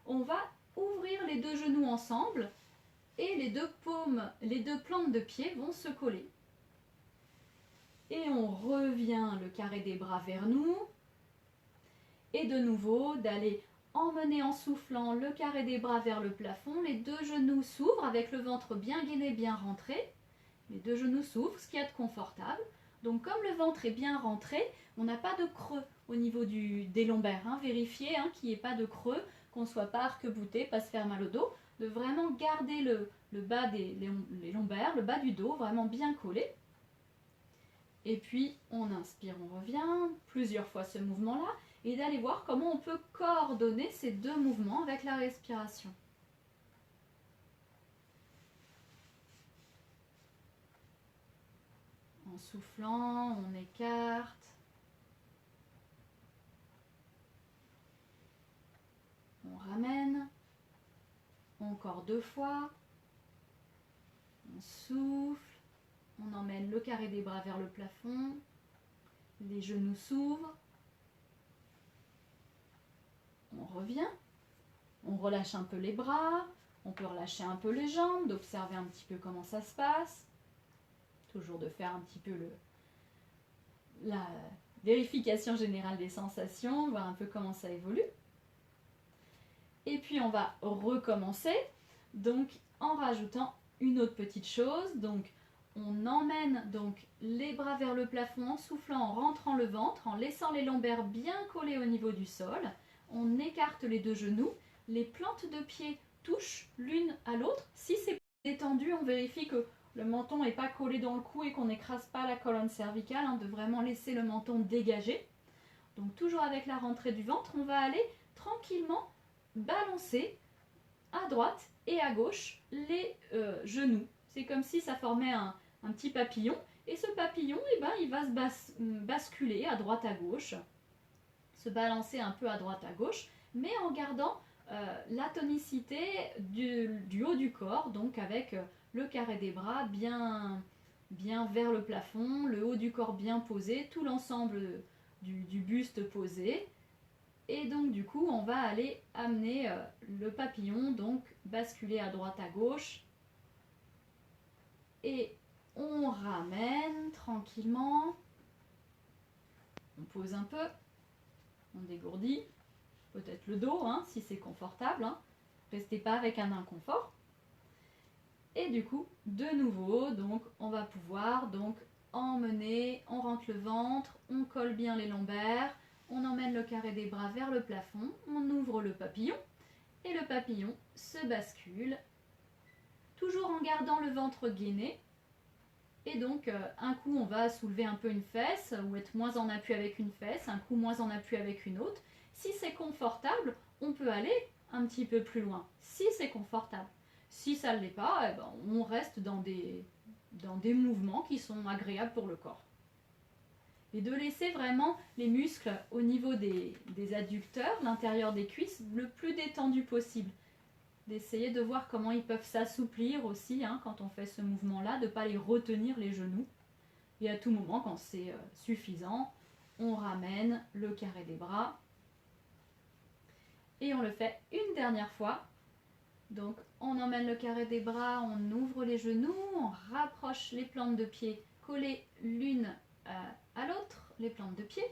on va ouvrir les deux genoux ensemble et les deux paumes, les deux plantes de pied vont se coller. Et on revient le carré des bras vers nous. Et de nouveau, d'aller emmener en soufflant le carré des bras vers le plafond. Les deux genoux s'ouvrent avec le ventre bien gainé, bien rentré. Les deux genoux s'ouvrent, ce qui est confortable. Donc comme le ventre est bien rentré, on n'a pas de creux au niveau des lombaires. Vérifiez qu'il n'y ait pas de creux, qu'on ne soit pas arc-bouté, pas se faire mal au dos. De vraiment garder le bas les lombaires, le bas du dos, vraiment bien collé. Et puis on inspire, on revient plusieurs fois ce mouvement-là et d'aller voir comment on peut coordonner ces deux mouvements avec la respiration. En soufflant, on écarte. On ramène. Encore deux fois. On souffle. On emmène le carré des bras vers le plafond. Les genoux s'ouvrent. On revient. On relâche un peu les bras. On peut relâcher un peu les jambes, d'observer un petit peu comment ça se passe. Toujours de faire un petit peu la vérification générale des sensations, voir un peu comment ça évolue. Et puis on va recommencer, donc en rajoutant une autre petite chose. Donc on emmène donc les bras vers le plafond en soufflant, en rentrant le ventre, en laissant les lombaires bien collés au niveau du sol. On écarte les deux genoux, les plantes de pied touchent l'une à l'autre. Si c'est détendu, on vérifie que le menton n'est pas collé dans le cou et qu'on n'écrase pas la colonne cervicale, de vraiment laisser le menton dégagé. Donc toujours avec la rentrée du ventre, on va aller tranquillement balancer à droite et à gauche les genoux. C'est comme si ça formait un petit papillon. Et ce papillon, il va se basculer à droite à gauche, se balancer un peu à droite à gauche, mais en gardant la tonicité du haut du corps, donc avec le carré des bras bien vers le plafond, le haut du corps bien posé, tout l'ensemble du buste posé. Et donc du coup, on va aller amener le papillon, donc basculer à droite à gauche. Et on ramène tranquillement. On pose un peu. On dégourdit. Peut-être le dos, si c'est confortable. Restez pas avec un inconfort. Et du coup, de nouveau, donc on va pouvoir donc emmener, on rentre le ventre, on colle bien les lombaires, on emmène le carré des bras vers le plafond, on ouvre le papillon et le papillon se bascule, toujours en gardant le ventre gainé. Et donc un coup on va soulever un peu une fesse ou être moins en appui avec une fesse, un coup moins en appui avec une autre. Si c'est confortable, on peut aller un petit peu plus loin, si c'est confortable. Si ça ne l'est pas, on reste dans des mouvements qui sont agréables pour le corps. Et de laisser vraiment les muscles au niveau des adducteurs, l'intérieur des cuisses, le plus détendu possible. D'essayer de voir comment ils peuvent s'assouplir aussi quand on fait ce mouvement-là, de ne pas les retenir les genoux. Et à tout moment, quand c'est suffisant, on ramène le carré des bras. Et on le fait une dernière fois. Donc on emmène le carré des bras, on ouvre les genoux, on rapproche les plantes de pied collées l'une à l'autre, les plantes de pied.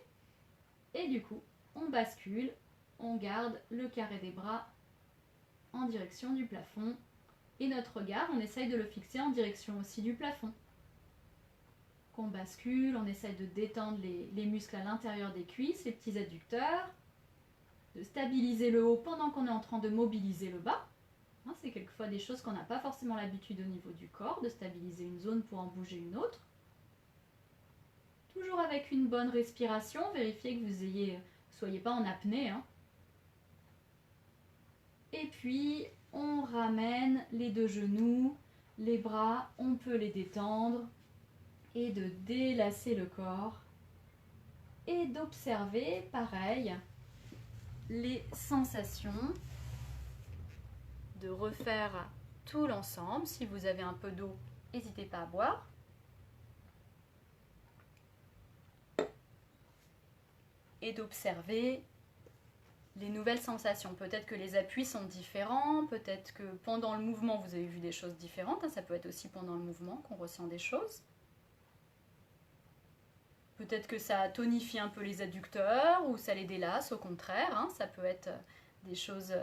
Et du coup, on bascule, on garde le carré des bras en direction du plafond. Et notre regard, on essaye de le fixer en direction aussi du plafond. Qu'on bascule, on essaye de détendre les muscles à l'intérieur des cuisses, les petits adducteurs, de stabiliser le haut pendant qu'on est en train de mobiliser le bas. C'est quelquefois des choses qu'on n'a pas forcément l'habitude au niveau du corps, de stabiliser une zone pour en bouger une autre. Toujours avec une bonne respiration, vérifiez que vous ne soyez pas en apnée. Et puis, on ramène les deux genoux, les bras, on peut les détendre et de délasser le corps. Et d'observer, pareil, les sensations. De refaire tout l'ensemble. Si vous avez un peu d'eau, n'hésitez pas à boire. et d'observer les nouvelles sensations. Peut-être que les appuis sont différents, peut-être que pendant le mouvement vous avez vu des choses différentes, hein, ça peut être aussi pendant le mouvement qu'on ressent des choses. Peut-être que ça tonifie un peu les adducteurs ou ça les délasse, au contraire, hein, ça peut être des choses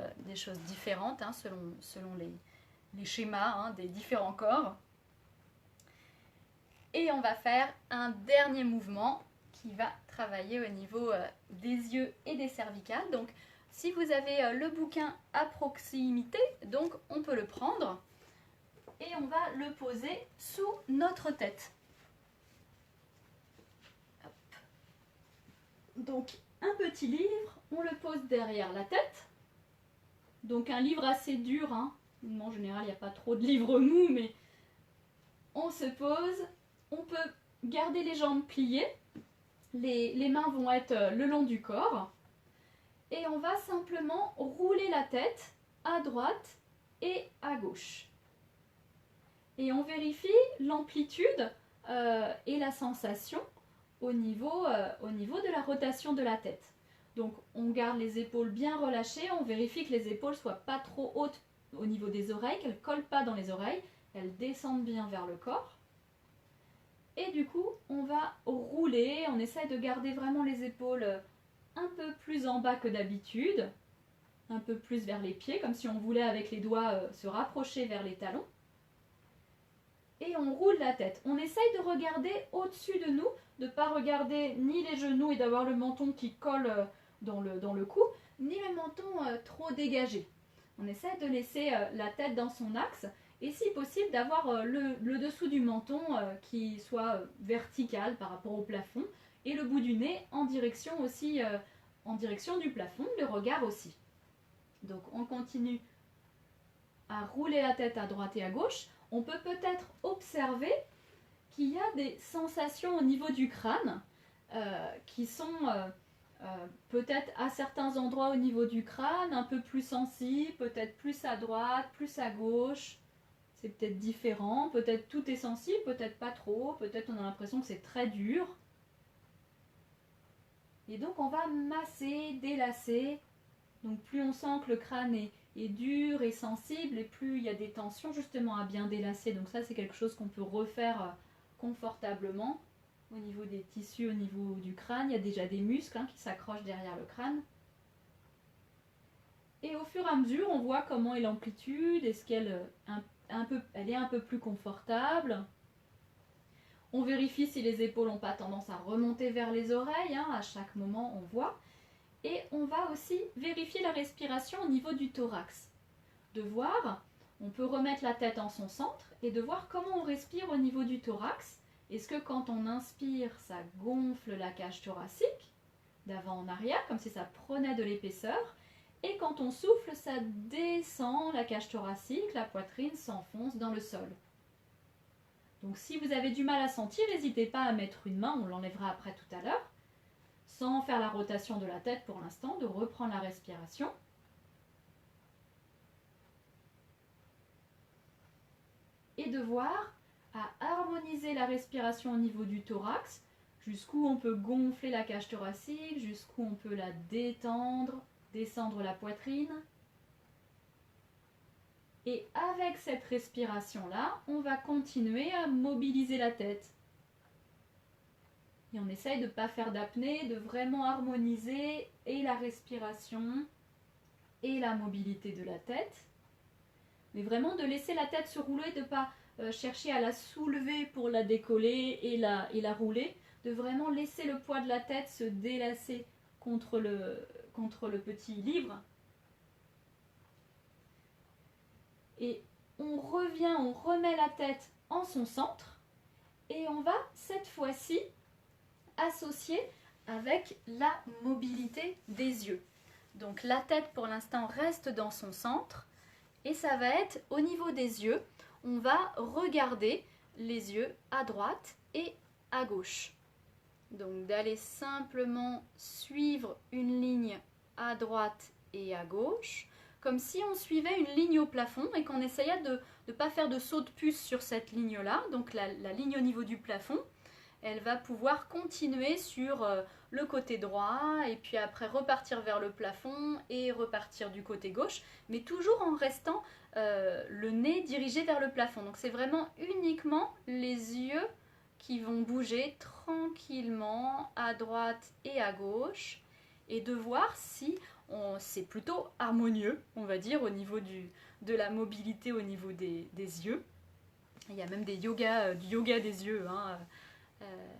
différentes hein, selon les schémas hein, des différents corps. Et on va faire un dernier mouvement qui va travailler au niveau des yeux et des cervicales. Donc si vous avez le bouquin à proximité, donc on peut le prendre et on va le poser sous notre tête. Hop. Donc un petit livre, on le pose derrière la tête. Donc un livre assez dur, hein. En général il n'y a pas trop de livres mous, mais on se pose, on peut garder les jambes pliées. Les mains vont être le long du corps et on va simplement rouler la tête à droite et à gauche. Et on vérifie l'amplitude et la sensation au niveau de la rotation de la tête. Donc on garde les épaules bien relâchées, on vérifie que les épaules ne soient pas trop hautes au niveau des oreilles, qu'elles ne collent pas dans les oreilles, elles descendent bien vers le corps. Et du coup, on va rouler, on essaie de garder vraiment les épaules un peu plus en bas que d'habitude, un peu plus vers les pieds, comme si on voulait avec les doigts se rapprocher vers les talons. Et on roule la tête. On essaye de regarder au-dessus de nous, de ne pas regarder ni les genoux et d'avoir le menton qui colle dans le cou, ni le menton trop dégagé. On essaie de laisser la tête dans son axe et si possible d'avoir le dessous du menton qui soit vertical par rapport au plafond et le bout du nez en direction aussi en direction du plafond, le regard aussi. Donc on continue à rouler la tête à droite et à gauche. On peut peut-être observer qu'il y a des sensations au niveau du crâne qui sont peut-être à certains endroits au niveau du crâne un peu plus sensibles, peut-être plus à droite, plus à gauche. C'est peut-être différent, peut-être tout est sensible, peut-être pas trop, peut-être on a l'impression que c'est très dur. Et donc on va masser, délasser. Donc plus on sent que le crâne est dur et sensible, et plus il y a des tensions justement à bien délasser. Donc ça c'est quelque chose qu'on peut refaire confortablement au niveau des tissus, au niveau du crâne. Il y a déjà des muscles hein, qui s'accrochent derrière le crâne. Et au fur et à mesure, on voit comment est l'amplitude, est-ce qu'elle elle est un peu plus confortable. On vérifie si les épaules n'ont pas tendance à remonter vers les oreilles, hein, à chaque moment on voit. Et on va aussi vérifier la respiration au niveau du thorax. De voir, on peut remettre la tête en son centre et de voir comment on respire au niveau du thorax. Est-ce que quand on inspire, ça gonfle la cage thoracique, d'avant en arrière, comme si ça prenait de l'épaisseur. Et quand on souffle, ça descend la cage thoracique, la poitrine s'enfonce dans le sol. Donc si vous avez du mal à sentir, n'hésitez pas à mettre une main, on l'enlèvera après tout à l'heure, sans faire la rotation de la tête pour l'instant, de reprendre la respiration. Et de voir à harmoniser la respiration au niveau du thorax, jusqu'où on peut gonfler la cage thoracique, jusqu'où on peut la détendre, descendre la poitrine. Et avec cette respiration-là, on va continuer à mobiliser la tête. Et on essaye de ne pas faire d'apnée, de vraiment harmoniser et la respiration et la mobilité de la tête. Mais vraiment de laisser la tête se rouler, de ne pas chercher à la soulever pour la décoller et la rouler. De vraiment laisser le poids de la tête se délasser contre le petit livre. Et on revient, on remet la tête en son centre et on va cette fois-ci associer avec la mobilité des yeux. Donc la tête pour l'instant reste dans son centre et ça va être au niveau des yeux, on va regarder les yeux à droite et à gauche. Donc d'aller simplement suivre une ligne à droite et à gauche, comme si on suivait une ligne au plafond et qu'on essayait de ne pas faire de saut de puce sur cette ligne-là, donc la ligne au niveau du plafond, elle va pouvoir continuer sur le côté droit et puis après repartir vers le plafond et repartir du côté gauche, mais toujours en restant le nez dirigé vers le plafond. Donc c'est vraiment uniquement les yeux qui vont bouger tranquillement à droite et à gauche et de voir si c'est plutôt harmonieux, on va dire, au niveau de la mobilité au niveau des yeux. Il y a même du yoga des yeux, hein.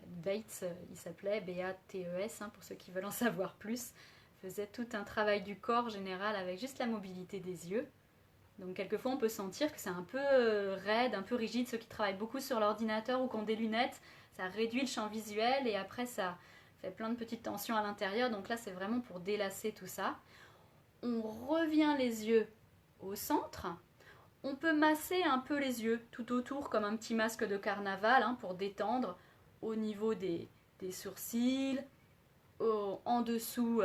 Bates, il s'appelait B-A-T-E-S, hein, pour ceux qui veulent en savoir plus, faisait tout un travail du corps général avec juste la mobilité des yeux. Donc quelquefois on peut sentir que c'est un peu raide, un peu rigide. Ceux qui travaillent beaucoup sur l'ordinateur ou qui ont des lunettes, ça réduit le champ visuel et après ça fait plein de petites tensions à l'intérieur. Donc là c'est vraiment pour délasser tout ça. On revient les yeux au centre. On peut masser un peu les yeux tout autour comme un petit masque de carnaval, hein, pour détendre au niveau des sourcils, en dessous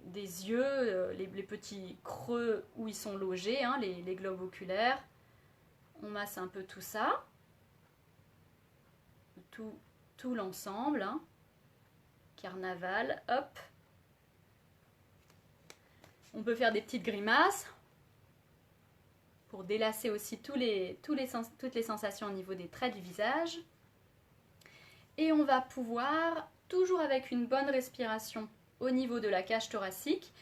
des yeux, les petits creux où ils sont logés, hein, les globes oculaires. On masse un peu tout ça, tout l'ensemble, hein. Carnaval, hop. On peut faire des petites grimaces pour délasser aussi toutes les sensations au niveau des traits du visage. Et on va pouvoir, toujours avec une bonne respiration au niveau de la cage thoracique,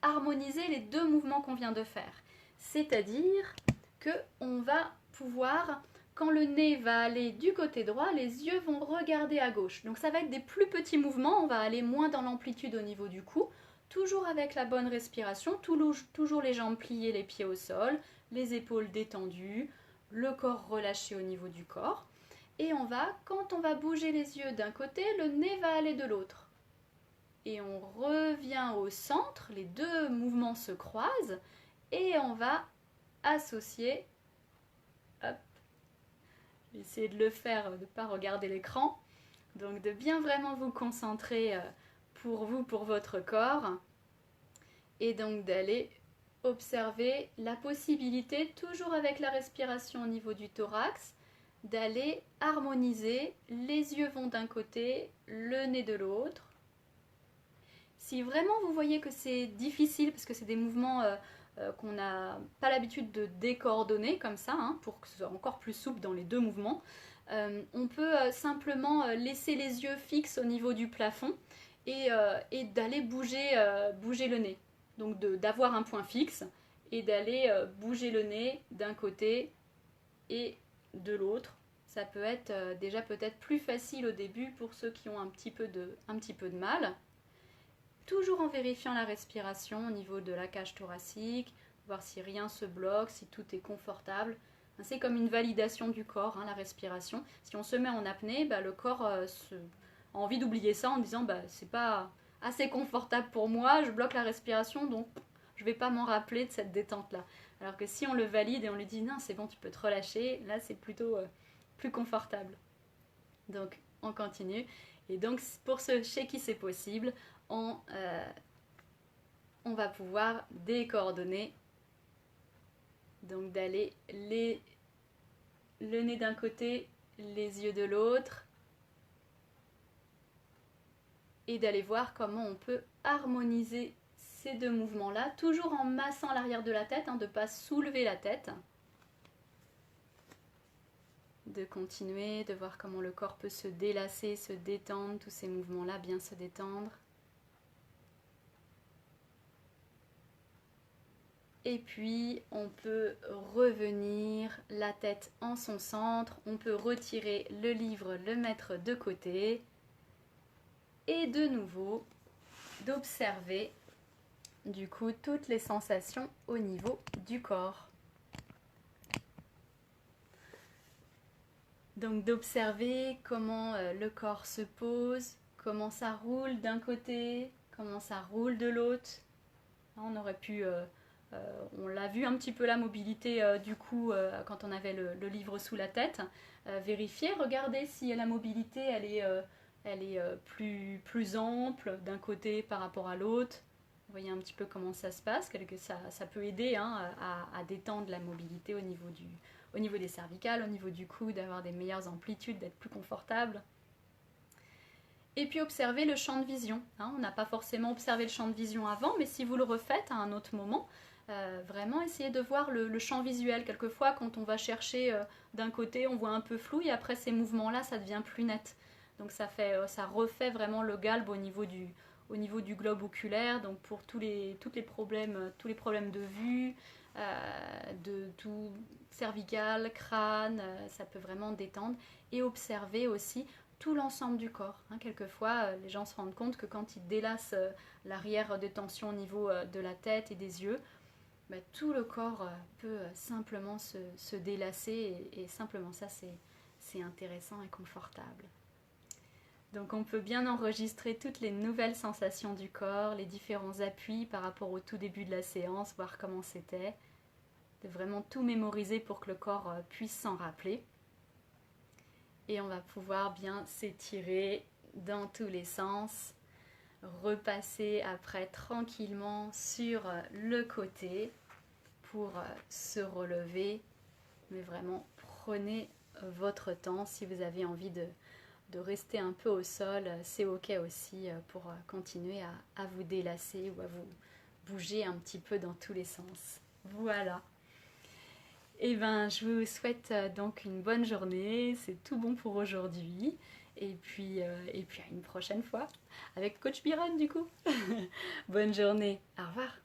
harmoniser les deux mouvements qu'on vient de faire. C'est-à-dire qu'on va pouvoir, quand le nez va aller du côté droit, les yeux vont regarder à gauche. Donc ça va être des plus petits mouvements, on va aller moins dans l'amplitude au niveau du cou, toujours avec la bonne respiration, toujours les jambes pliées, les pieds au sol, les épaules détendues, le corps relâché au niveau du corps. Et quand on va bouger les yeux d'un côté, le nez va aller de l'autre. Et on revient au centre, les deux mouvements se croisent et on va associer, hop, j'essaie de le faire, de ne pas regarder l'écran, donc de bien vraiment vous concentrer pour vous, pour votre corps, et donc d'aller observer la possibilité, toujours avec la respiration au niveau du thorax, d'aller harmoniser, les yeux vont d'un côté, le nez de l'autre. Si vraiment vous voyez que c'est difficile, parce que c'est des mouvements qu'on n'a pas l'habitude de décoordonner comme ça, hein, pour que ce soit encore plus souple dans les deux mouvements, on peut simplement laisser les yeux fixes au niveau du plafond et d'aller bouger le nez. Donc d'avoir un point fixe et d'aller bouger le nez d'un côté et de l'autre. Ça peut être déjà peut-être plus facile au début pour ceux qui ont un petit peu de mal. Toujours en vérifiant la respiration au niveau de la cage thoracique, voir si rien se bloque, si tout est confortable. C'est comme une validation du corps, hein, la respiration. Si on se met en apnée, le corps a envie d'oublier ça en disant c'est pas assez confortable pour moi, je bloque la respiration, donc je vais pas m'en rappeler de cette détente-là. Alors que si on le valide et on lui dit non, c'est bon, tu peux te relâcher, là c'est plutôt plus confortable. Donc on continue. Et donc pour ceux chez qui c'est possible, on va pouvoir décoordonner. Donc d'aller le nez d'un côté, les yeux de l'autre. Et d'aller voir comment on peut harmoniser ces deux mouvements-là, toujours en massant l'arrière de la tête, hein, de ne pas soulever la tête. De continuer, de voir comment le corps peut se délasser, se détendre, tous ces mouvements-là, bien se détendre. Et puis, on peut revenir la tête en son centre, on peut retirer le livre, le mettre de côté. Et de nouveau, d'observer du coup toutes les sensations au niveau du corps. Donc d'observer comment le corps se pose, comment ça roule d'un côté, comment ça roule de l'autre. On aurait pu, on l'a vu un petit peu la mobilité du cou quand on avait le livre sous la tête. Vérifier, regarder si la mobilité elle est plus ample d'un côté par rapport à l'autre. Vous voyez un petit peu comment ça se passe, ça peut aider, hein, à détendre la mobilité au niveau des cervicales, au niveau du cou, d'avoir des meilleures amplitudes, d'être plus confortable. Et puis observez le champ de vision. Hein. On n'a pas forcément observé le champ de vision avant, mais si vous le refaites à un autre moment, vraiment essayez de voir le champ visuel. Quelquefois, quand on va chercher d'un côté, on voit un peu flou, et après ces mouvements-là, ça devient plus net. Donc ça refait vraiment le galbe au niveau du globe oculaire. Donc pour tous les problèmes de vue, de tout cervical, crâne, ça peut vraiment détendre. Et observer aussi tout l'ensemble du corps. Hein. Quelquefois, les gens se rendent compte que quand ils délassent l'arrière de tension au niveau de la tête et des yeux, bah, tout le corps peut simplement se délasser et simplement ça, c'est intéressant et confortable. Donc on peut bien enregistrer toutes les nouvelles sensations du corps, les différents appuis par rapport au tout début de la séance, voir comment c'était, de vraiment tout mémoriser pour que le corps puisse s'en rappeler. Et on va pouvoir bien s'étirer dans tous les sens, repasser après tranquillement sur le côté pour se relever, mais vraiment prenez votre temps. Si vous avez envie de rester un peu au sol, c'est ok aussi pour continuer à vous délasser ou à vous bouger un petit peu dans tous les sens. Voilà. Et ben, je vous souhaite donc une bonne journée, c'est tout bon pour aujourd'hui. Et puis à une prochaine fois avec Coach Byron du coup. Bonne journée, au revoir.